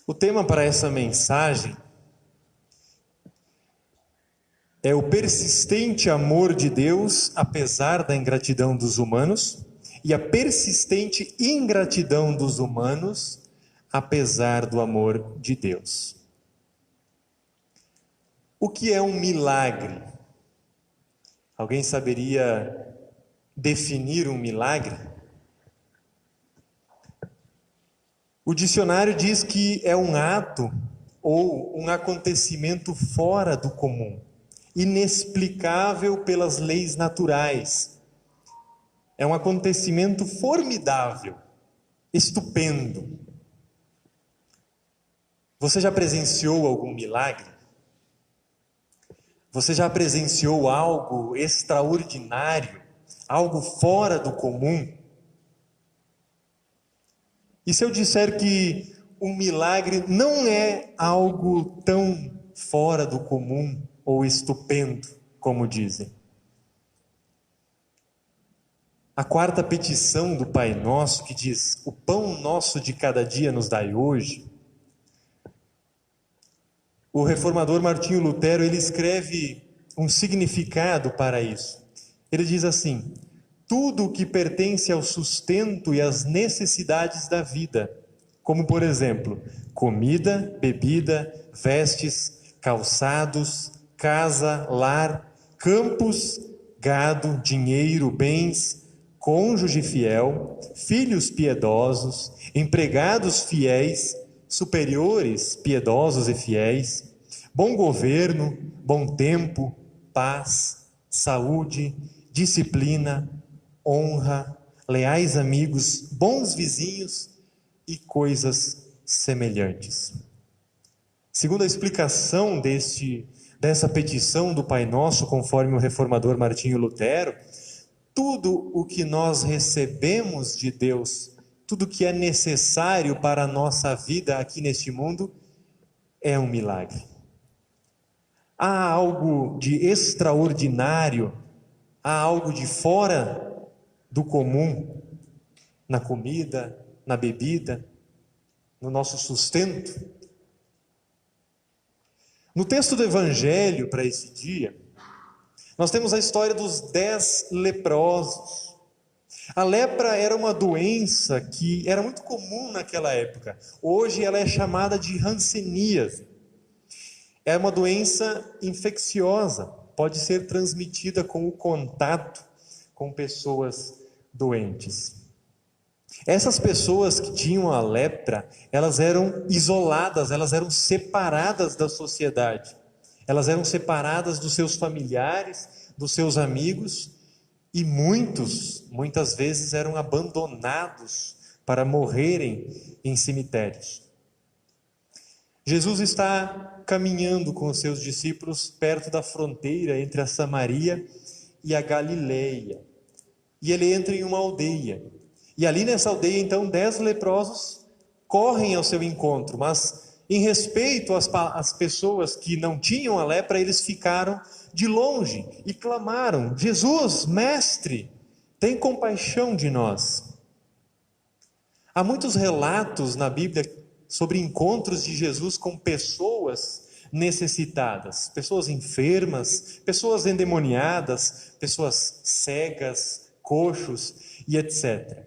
O tema para essa mensagem é o persistente amor de Deus apesar da ingratidão dos humanos e a persistente ingratidão dos humanos apesar do amor de Deus. O que é um milagre? Alguém saberia definir um milagre? O dicionário diz que é um ato ou um acontecimento fora do comum, inexplicável pelas leis naturais. É um acontecimento formidável, estupendo. Você já presenciou algum milagre? Você já presenciou algo extraordinário, algo fora do comum? E se eu disser que um milagre não é algo tão fora do comum ou estupendo, como dizem? A quarta petição do Pai Nosso, que diz: o pão nosso de cada dia nos dai hoje. O reformador Martinho Lutero, ele escreve um significado para isso. Ele diz assim: tudo o que pertence ao sustento e às necessidades da vida, como por exemplo, comida, bebida, vestes, calçados, casa, lar, campos, gado, dinheiro, bens, cônjuge fiel, filhos piedosos, empregados fiéis, superiores piedosos e fiéis, bom governo, bom tempo, paz, saúde, disciplina, honra, leais amigos, bons vizinhos e coisas semelhantes. Segundo a explicação dessa petição do Pai Nosso, conforme o reformador Martinho Lutero, tudo o que nós recebemos de Deus, tudo que é necessário para a nossa vida aqui neste mundo, é um milagre. Há algo de extraordinário, há algo de fora do comum na comida, na bebida, no nosso sustento. No texto do Evangelho para esse dia, nós temos a história dos 10 leprosos. A lepra era uma doença que era muito comum naquela época. Hoje ela é chamada de hanseníase. É uma doença infecciosa, pode ser transmitida com o contato com pessoas doentes. Essas pessoas que tinham a lepra, elas eram isoladas, elas eram separadas da sociedade. Elas eram separadas dos seus familiares, dos seus amigos, e muitas vezes eram abandonados para morrerem em cemitérios. Jesus está caminhando com os seus discípulos perto da fronteira entre a Samaria e a Galileia. E ele entra em uma aldeia. E ali nessa aldeia, então, 10 leprosos correm ao seu encontro, mas em respeito às pessoas que não tinham a lepra, eles ficaram de longe e clamaram: Jesus, mestre, tem compaixão de nós. Há muitos relatos na Bíblia sobre encontros de Jesus com pessoas necessitadas, pessoas enfermas, pessoas endemoniadas, pessoas cegas, coxos e etc.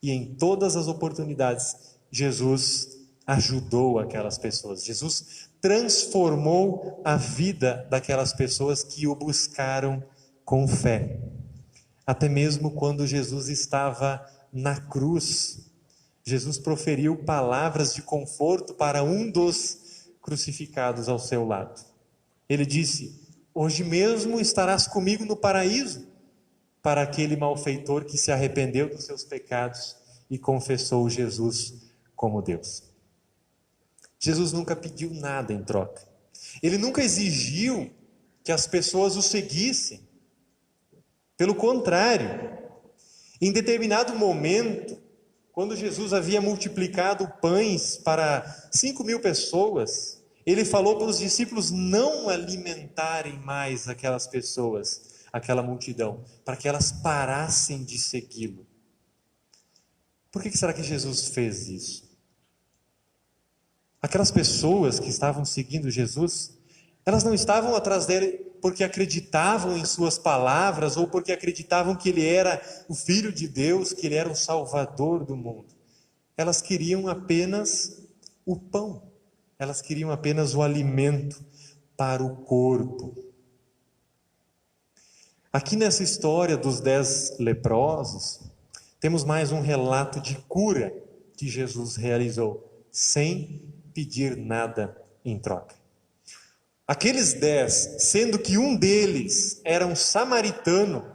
E em todas as oportunidades, Jesus ajudou aquelas pessoas. Jesus transformou a vida daquelas pessoas que o buscaram com fé. Até mesmo quando Jesus estava na cruz, Jesus proferiu palavras de conforto para um dos crucificados ao seu lado. Ele disse: hoje mesmo estarás comigo no paraíso, para aquele malfeitor que se arrependeu dos seus pecados e confessou Jesus como Deus. Jesus nunca pediu nada em troca. Ele nunca exigiu que as pessoas o seguissem. Pelo contrário, em determinado momento, quando Jesus havia multiplicado pães para 5.000 pessoas, ele falou para os discípulos não alimentarem mais aquelas pessoas, aquela multidão, para que elas parassem de segui-lo. Por que será que Jesus fez isso? Aquelas pessoas que estavam seguindo Jesus, elas não estavam atrás dele porque acreditavam em suas palavras ou porque acreditavam que ele era o Filho de Deus, que ele era o Salvador do mundo. Elas queriam apenas o pão, elas queriam apenas o alimento para o corpo. Aqui nessa história dos 10 leprosos, temos mais um relato de cura que Jesus realizou, sem pedir nada em troca. Aqueles 10, sendo que um deles era um samaritano,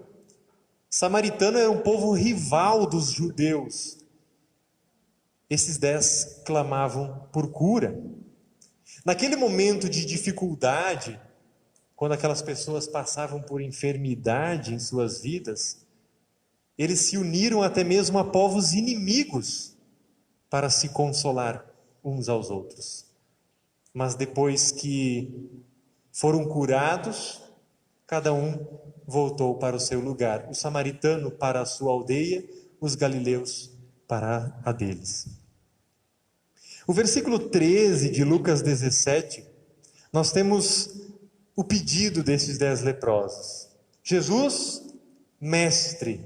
samaritano era um povo rival dos judeus. Esses 10 clamavam por cura. Naquele momento de dificuldade, quando aquelas pessoas passavam por enfermidade em suas vidas, eles se uniram até mesmo a povos inimigos para se consolar uns aos outros. Mas depois que foram curados, cada um voltou para o seu lugar. O samaritano para a sua aldeia, os galileus para a deles. O versículo 13 de Lucas 17, nós temos o pedido desses 10 leprosos. Jesus, mestre,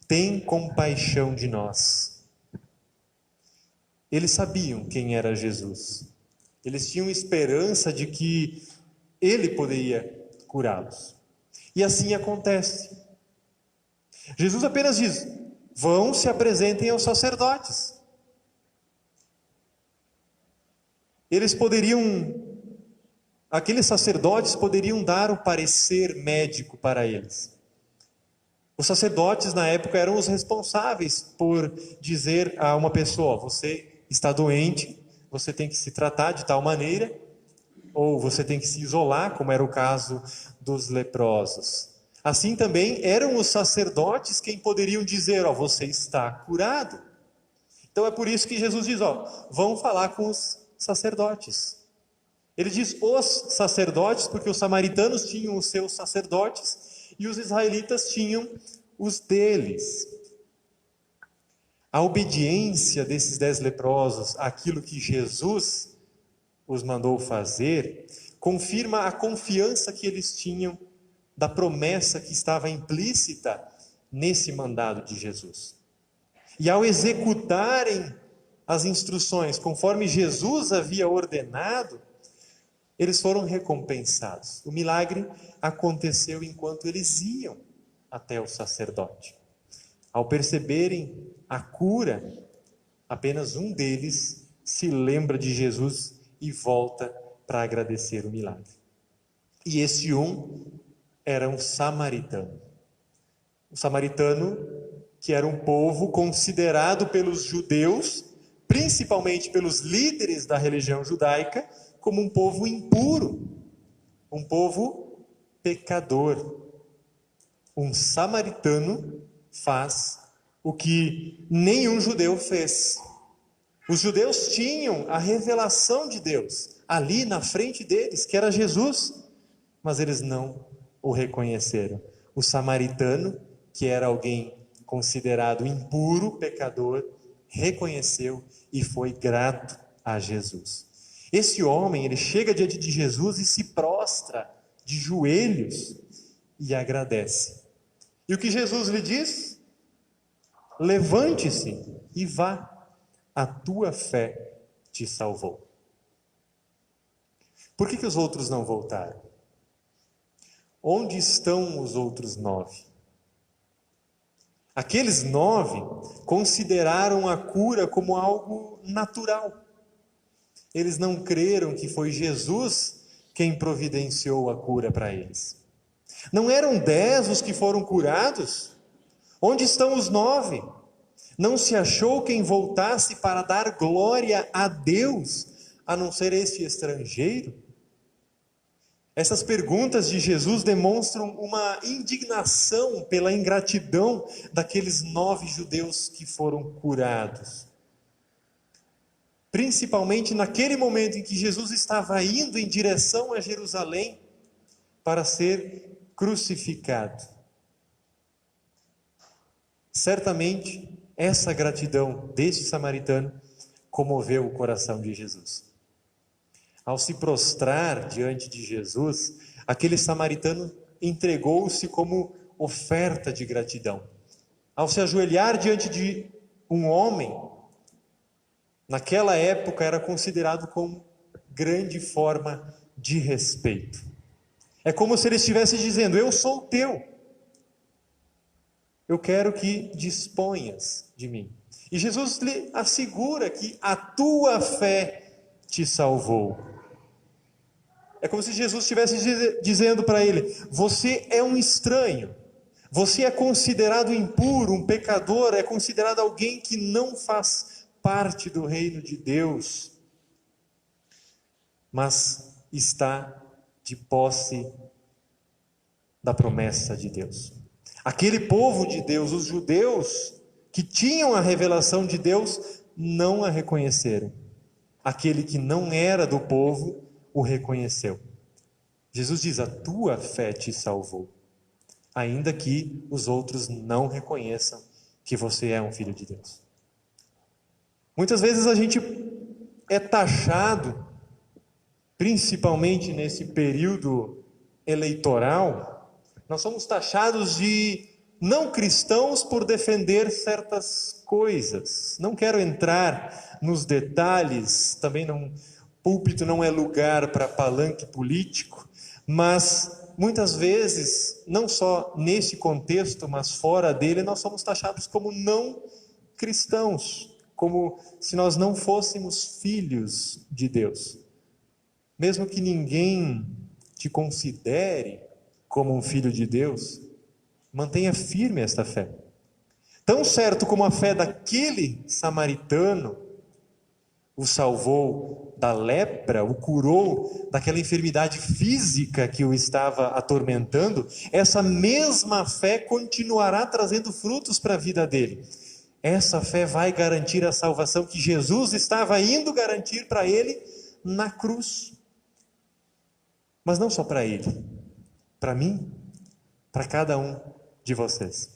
tem compaixão de nós. Eles sabiam quem era Jesus. Eles tinham esperança de que ele poderia curá-los. E assim acontece. Jesus apenas diz: vão, se apresentem aos sacerdotes. Aqueles sacerdotes poderiam dar o parecer médico para eles. Os sacerdotes na época eram os responsáveis por dizer a uma pessoa: você está doente, você tem que se tratar de tal maneira, ou você tem que se isolar, como era o caso dos leprosos. Assim também eram os sacerdotes quem poderiam dizer: você está curado. Então é por isso que Jesus diz: vão falar com os sacerdotes. Ele diz os sacerdotes, porque os samaritanos tinham os seus sacerdotes e os israelitas tinham os deles. A obediência desses 10 leprosos àquilo que Jesus os mandou fazer, confirma a confiança que eles tinham da promessa que estava implícita nesse mandado de Jesus. E ao executarem as instruções conforme Jesus havia ordenado, eles foram recompensados. O milagre aconteceu enquanto eles iam até o sacerdote. Ao perceberem a cura, apenas um deles se lembra de Jesus e volta para agradecer o milagre. E esse um era um samaritano. Um samaritano que era um povo considerado pelos judeus, principalmente pelos líderes da religião judaica, como um povo impuro, um povo pecador. Um samaritano faz o que nenhum judeu fez. Os judeus tinham a revelação de Deus ali na frente deles, que era Jesus, mas eles não o reconheceram. O samaritano, que era alguém considerado impuro, pecador, reconheceu e foi grato a Jesus. Esse homem, ele chega diante de Jesus e se prostra de joelhos e agradece. E o que Jesus lhe diz? Levante-se e vá, a tua fé te salvou. Por que os outros não voltaram? Onde estão os outros 9? Aqueles 9 consideraram a cura como algo natural. Eles não creram que foi Jesus quem providenciou a cura para eles. Não eram 10 os que foram curados? Onde estão os 9? Não se achou quem voltasse para dar glória a Deus, a não ser este estrangeiro? Essas perguntas de Jesus demonstram uma indignação pela ingratidão daqueles 9 judeus que foram curados. Principalmente naquele momento em que Jesus estava indo em direção a Jerusalém para ser crucificado. Certamente, essa gratidão deste samaritano comoveu o coração de Jesus. Ao se prostrar diante de Jesus, aquele samaritano entregou-se como oferta de gratidão. Ao se ajoelhar diante de um homem, naquela época era considerado como grande forma de respeito. É como se ele estivesse dizendo: eu sou teu, eu quero que disponhas de mim. E Jesus lhe assegura que a tua fé te salvou. É como se Jesus estivesse dizendo para ele: você é um estranho, você é considerado impuro, um pecador, é considerado alguém que não faz parte do reino de Deus, mas está de posse da promessa de Deus. Aquele povo de Deus, os judeus que tinham a revelação de Deus, não a reconheceram. Aquele que não era do povo o reconheceu. Jesus diz: a tua fé te salvou, ainda que os outros não reconheçam que você é um filho de Deus. Muitas vezes a gente é taxado, principalmente nesse período eleitoral, nós somos taxados de não cristãos por defender certas coisas. Não quero entrar nos detalhes, também não, púlpito não é lugar para palanque político, mas muitas vezes, não só nesse contexto, mas fora dele, nós somos taxados como não cristãos, como se nós não fôssemos filhos de Deus. Mesmo que ninguém te considere como um filho de Deus, mantenha firme esta fé. Tão certo como a fé daquele samaritano o salvou da lepra, o curou daquela enfermidade física que o estava atormentando, essa mesma fé continuará trazendo frutos para a vida dele. Essa fé vai garantir a salvação que Jesus estava indo garantir para ele na cruz. Mas não só para ele, para mim, para cada um de vocês.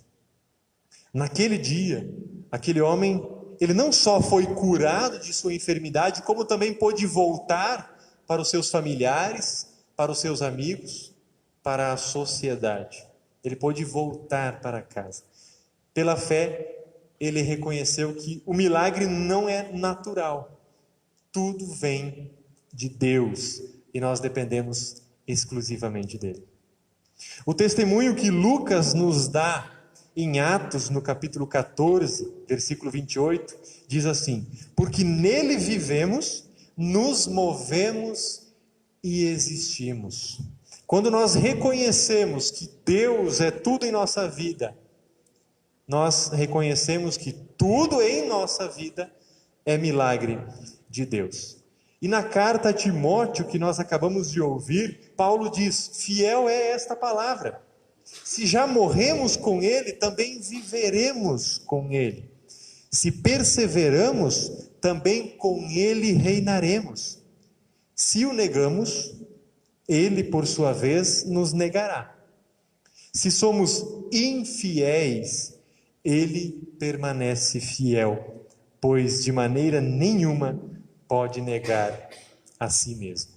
Naquele dia, aquele homem, ele não só foi curado de sua enfermidade, como também pôde voltar para os seus familiares, para os seus amigos, para a sociedade. Ele pôde voltar para casa. Pela fé, ele reconheceu que o milagre não é natural. Tudo vem de Deus e nós dependemos exclusivamente dele. O testemunho que Lucas nos dá em Atos, no capítulo 14, versículo 28, diz assim: porque nele vivemos, nos movemos e existimos. Quando nós reconhecemos que Deus é tudo em nossa vida, nós reconhecemos que tudo em nossa vida é milagre de Deus. E na carta a Timóteo, que nós acabamos de ouvir, Paulo diz: fiel é esta palavra. Se já morremos com ele, também viveremos com ele. Se perseveramos, também com ele reinaremos. Se o negamos, ele, por sua vez, nos negará. Se somos infiéis, ele permanece fiel, pois de maneira nenhuma pode negar a si mesmo.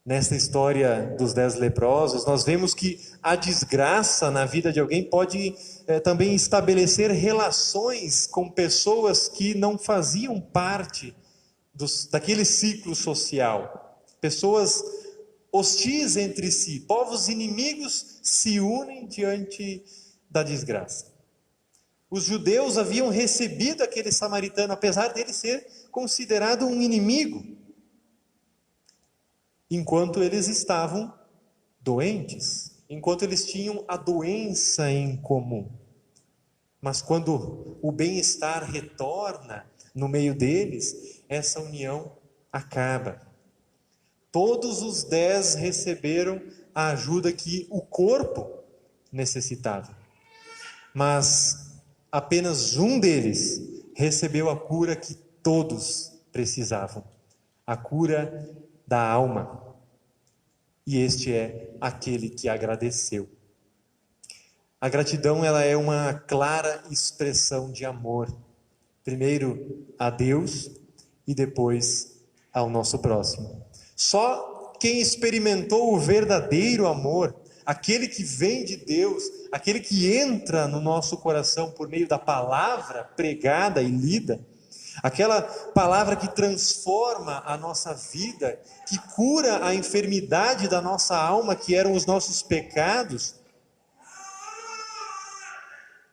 Nesta história dos 10 leprosos, nós vemos que a desgraça na vida de alguém pode também estabelecer relações com pessoas que não faziam parte daquele ciclo social. Pessoas hostis entre si, povos inimigos se unem diante da desgraça. Os judeus haviam recebido aquele samaritano, apesar dele ser considerado um inimigo, enquanto eles estavam doentes, enquanto eles tinham a doença em comum. Mas quando o bem-estar retorna no meio deles, essa união acaba. Todos os 10 receberam a ajuda que o corpo necessitava, mas apenas um deles recebeu a cura que todos precisavam, a cura da alma. E este é aquele que agradeceu. A gratidão, ela é uma clara expressão de amor, primeiro a Deus e depois ao nosso próximo. Só quem experimentou o verdadeiro amor, aquele que vem de Deus, aquele que entra no nosso coração por meio da palavra pregada e lida, aquela palavra que transforma a nossa vida, que cura a enfermidade da nossa alma, que eram os nossos pecados,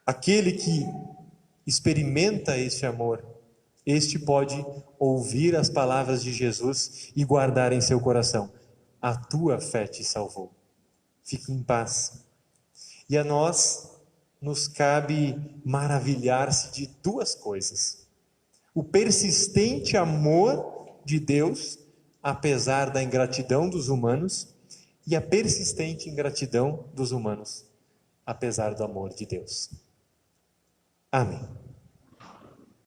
aquele que experimenta este amor, este pode ouvir as palavras de Jesus e guardar em seu coração: a tua fé te salvou. Fique em paz. E a nós nos cabe maravilhar-se de duas coisas: o persistente amor de Deus, apesar da ingratidão dos humanos, e a persistente ingratidão dos humanos, apesar do amor de Deus. Amém.